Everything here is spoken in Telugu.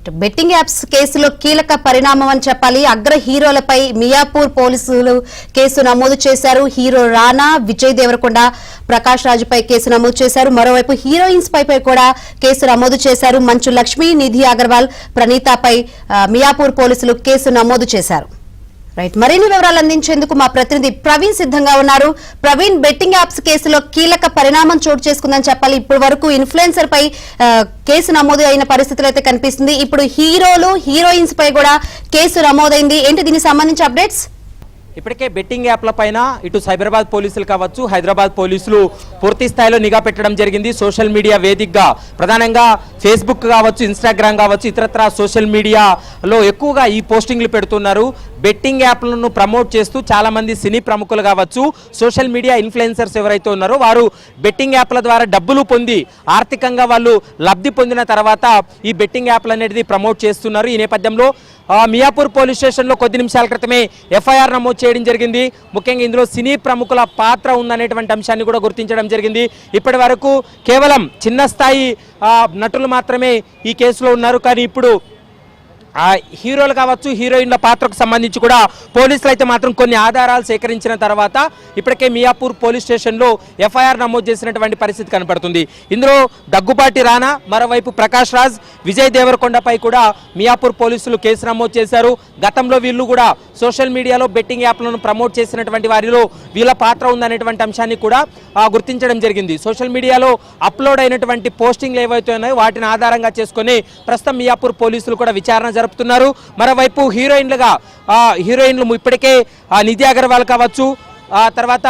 రైట్. బెట్టింగ్ యాప్స్ కేసులో కీలక పరిణామం అని చెప్పాలి. అగ్ర హీరోలపై మియాపూర్ పోలీసులు కేసు నమోదు చేశారు. హీరో రానా, విజయ్ దేవరకొండ, ప్రకాష్ రాజుపై కేసు నమోదు చేశారు. మరోవైపు హీరోయిన్స్ పై కూడా కేసు నమోదు చేశారు. మంచు లక్ష్మి, నిధి అగర్వాల్, ప్రణీతపై మియాపూర్ పోలీసులు కేసు నమోదు చేశారు. రైట్, మరిన్ని వివరాలు అందించేందుకు మా ప్రతినిధి ప్రవీణ్ సిద్ధంగా ఉన్నారు. ప్రవీణ్, బెట్టింగ్ యాప్స్ కేసులో కీలక పరిణామం చోటు చేసుకుందని చెప్పాలి. ఇప్పటి వరకు ఇన్ఫ్లుయెన్సర్ పై కేసు నమోదు అయిన పరిస్థితులు అయితే కనిపిస్తుంది. ఇప్పుడు హీరోలు, హీరోయిన్స్ పై కూడా కేసు నమోదైంది. ఏంటి దీనికి సంబంధించి అప్డేట్స్? ఇప్పటికే బెట్టింగ్ యాప్ల పైన ఇటు సైబరాబాద్ పోలీసులు కావచ్చు, హైదరాబాద్ పోలీసులు పూర్తి స్థాయిలో నిఘా పెట్టడం జరిగింది. సోషల్ మీడియా వేదికగా ప్రధానంగా ఫేస్బుక్ కావచ్చు, ఇన్స్టాగ్రామ్ కావచ్చు, ఇతరత్ర సోషల్ మీడియాలో ఎక్కువగా ఈ పోస్టింగ్లు పెడుతున్నారు. బెట్టింగ్ యాప్లను ప్రమోట్ చేస్తూ చాలామంది సినీ ప్రముఖులు కావచ్చు, సోషల్ మీడియా ఇన్ఫ్లుయెన్సర్స్ ఎవరైతే ఉన్నారో వారు బెట్టింగ్ యాప్ల ద్వారా డబ్బులు పొంది ఆర్థికంగా వాళ్ళు లబ్ధి పొందిన తర్వాత ఈ బెట్టింగ్ యాప్లు అనేది ప్రమోట్ చేస్తున్నారు. ఈ నేపథ్యంలో మియాపూర్ పోలీస్ స్టేషన్లో కొద్ది నిమిషాల క్రితమే ఎఫ్ఐఆర్ నమోదు చేయడం జరిగింది. ముఖ్యంగా ఇందులో సినీ ప్రముఖుల పాత్ర ఉందనేటువంటి అంశాన్ని కూడా గుర్తించడం జరిగింది. ఇప్పటి వరకు కేవలం చిన్న స్థాయి నటులు మాత్రమే ఈ కేసులో ఉన్నారు. కానీ ఇప్పుడు హీరోలు కావచ్చు, హీరోయిన్ల పాత్రకు సంబంధించి కూడా పోలీసులు అయితే మాత్రం కొన్ని ఆధారాలు సేకరించిన తర్వాత ఇప్పటికే మియాపూర్ పోలీస్ స్టేషన్లో ఎఫ్ఐఆర్ నమోదు చేసినటువంటి పరిస్థితి కనపడుతుంది. ఇందులో దగ్గుబాటి రానా, మరోవైపు ప్రకాష్ రాజ్, విజయ్ దేవరకొండపై కూడా మియాపూర్ పోలీసులు కేసు నమోదు చేశారు. గతంలో వీళ్ళు కూడా సోషల్ మీడియాలో బెట్టింగ్ యాప్లను ప్రమోట్ చేసినటువంటి వారిలో వీళ్ళ పాత్ర ఉందనేటువంటి అంశాన్ని కూడా గుర్తించడం జరిగింది. సోషల్ మీడియాలో అప్లోడ్ అయినటువంటి పోస్టింగ్లు ఏవైతే ఉన్నాయో వాటిని ఆధారంగా చేసుకుని ప్రస్తుతం మియాపూర్ పోలీసులు కూడా విచారణ జరుపుతున్నారు. మరోవైపు హీరోయిన్లు ఇప్పటికే నిధి అగర్వాల్ కావచ్చు, తర్వాత